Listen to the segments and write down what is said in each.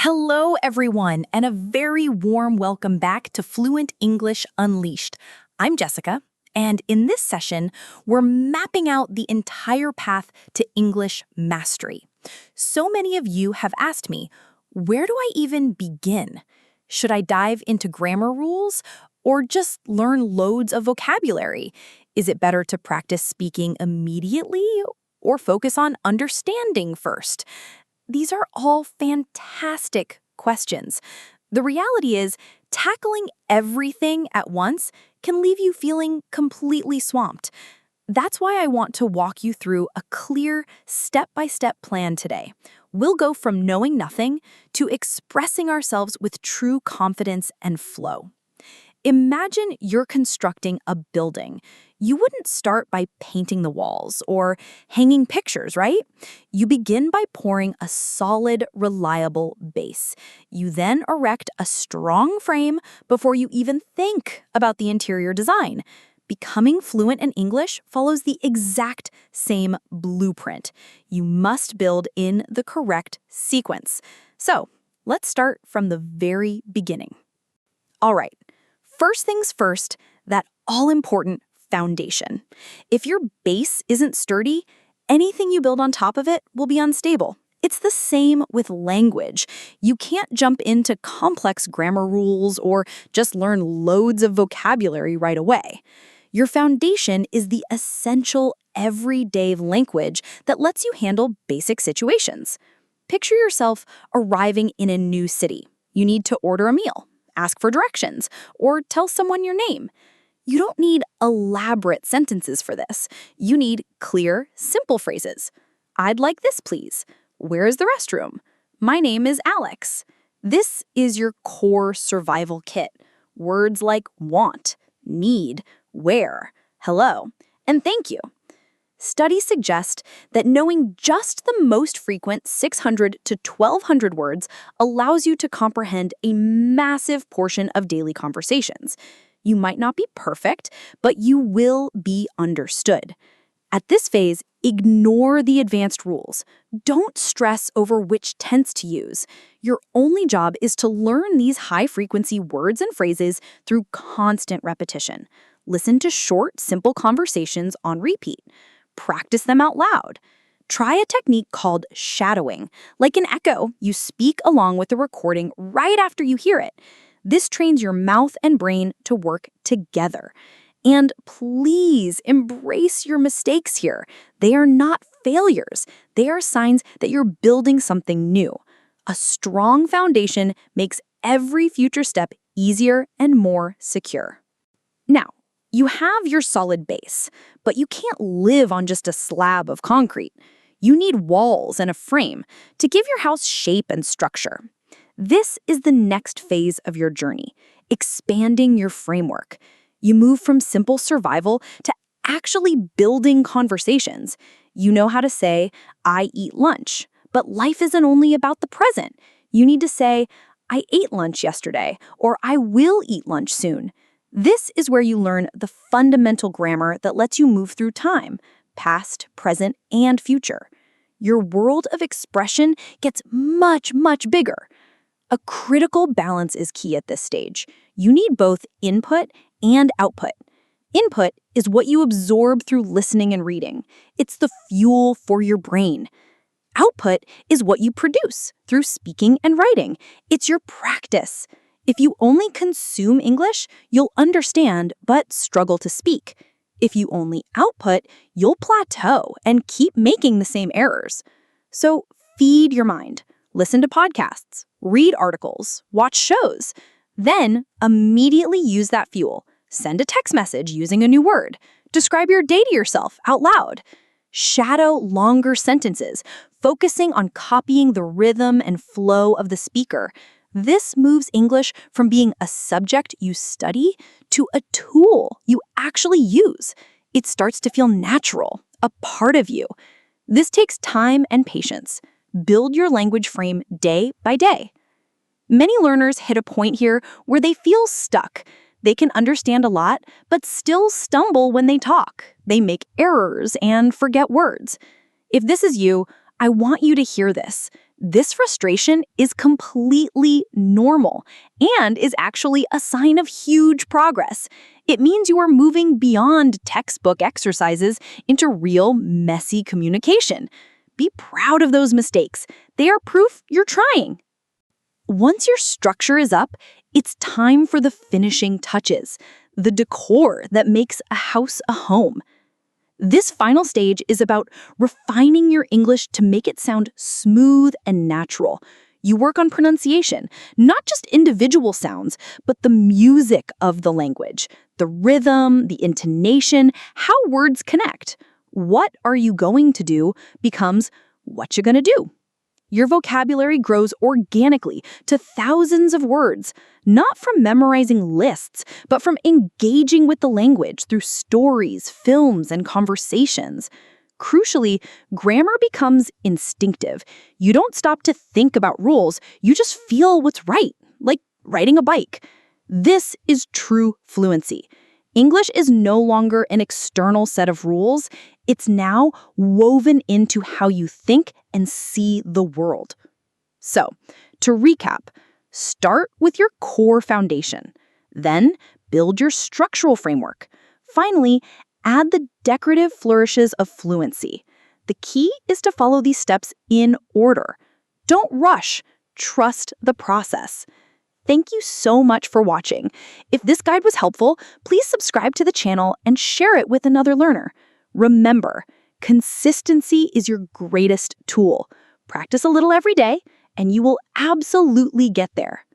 Hello, everyone, and a very warm welcome back to Fluent English Unleashed. I'm Jessica, and in this session, we're mapping out the entire path to English mastery. So many of you have asked me, where do I even begin? Should I dive into grammar rules or just learn loads of vocabulary? Is it better to practice speaking immediately or focus on understanding first? These are all fantastic questions. The reality is, tackling everything at once can leave you feeling completely swamped. That's why I want to walk you through a clear, step-by-step plan today. We'll go from knowing nothing to expressing ourselves with true confidence and flow. Imagine you're constructing a building. You wouldn't start by painting the walls or hanging pictures, right? You begin by pouring a solid, reliable base. You then erect a strong frame before you even think about the interior design. Becoming fluent in English follows the exact same blueprint. You must build in the correct sequence. So, let's start from the very beginning. All right. First things first, that all-important foundation. If your base isn't sturdy, anything you build on top of it will be unstable. It's the same with language. You can't jump into complex grammar rules or just learn loads of vocabulary right away. Your foundation is the essential everyday language that lets you handle basic situations. Picture yourself arriving in a new city. You need to order a meal, ask for directions, or tell someone your name. You don't need elaborate sentences for this. You need clear, simple phrases. I'd like this, please. Where is the restroom? My name is Alex. This is your core survival kit. Words like want, need, where, hello, and thank you. Studies suggest that knowing just the most frequent 600 to 1,200 words allows you to comprehend a massive portion of daily conversations. You might not be perfect, but you will be understood. At this phase, ignore the advanced rules. Don't stress over which tense to use. Your only job is to learn these high-frequency words and phrases through constant repetition. Listen to short, simple conversations on repeat. Practice them out loud. Try a technique called shadowing. Like an echo, you speak along with the recording right after you hear it. This trains your mouth and brain to work together. And please embrace your mistakes here. They are not failures. They are signs that you're building something new. A strong foundation makes every future step easier and more secure. Now, you have your solid base, but you can't live on just a slab of concrete. You need walls and a frame to give your house shape and structure. This is the next phase of your journey, expanding your framework. You move from simple survival to actually building conversations. You know how to say, I eat lunch, but life isn't only about the present. You need to say, I ate lunch yesterday, or I will eat lunch soon. This is where you learn the fundamental grammar that lets you move through time, past, present, and future. Your world of expression gets much, much bigger. A critical balance is key at this stage. You need both input and output. Input is what you absorb through listening and reading. It's the fuel for your brain. Output is what you produce through speaking and writing. It's your practice. If you only consume English, you'll understand but struggle to speak. If you only output, you'll plateau and keep making the same errors. So feed your mind. Listen to podcasts, read articles, watch shows. Then immediately use that fuel. Send a text message using a new word. Describe your day to yourself out loud. Shadow longer sentences, focusing on copying the rhythm and flow of the speaker. This moves English from being a subject you study to a tool you actually use. It starts to feel natural, a part of you. This takes time and patience. Build your language frame day by day. Many learners hit a point here where they feel stuck. They can understand a lot, but still stumble when they talk. They make errors and forget words. If this is you, I want you to hear this. This frustration is completely normal and is actually a sign of huge progress. It means you are moving beyond textbook exercises into real, messy communication. Be proud of those mistakes. They are proof you're trying. Once your structure is up, it's time for the finishing touches, the decor that makes a house a home. This final stage is about refining your English to make it sound smooth and natural. You work on pronunciation, not just individual sounds, but the music of the language, the rhythm, the intonation, how words connect. What are you going to do becomes what you're going to do. Your vocabulary grows organically to thousands of words, not from memorizing lists, but from engaging with the language through stories, films, and conversations. Crucially, grammar becomes instinctive. You don't stop to think about rules, you just feel what's right, like riding a bike. This is true fluency. English is no longer an external set of rules. It's now woven into how you think and see the world. So, to recap, start with your core foundation. Then, build your structural framework. Finally, add the decorative flourishes of fluency. The key is to follow these steps in order. Don't rush. Trust the process. Thank you so much for watching. If this guide was helpful, please subscribe to the channel and share it with another learner. Remember, consistency is your greatest tool. Practice a little every day, and you will absolutely get there.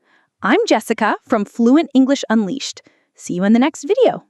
I'm Jessica from Fluent English Unleashed. See you in the next video.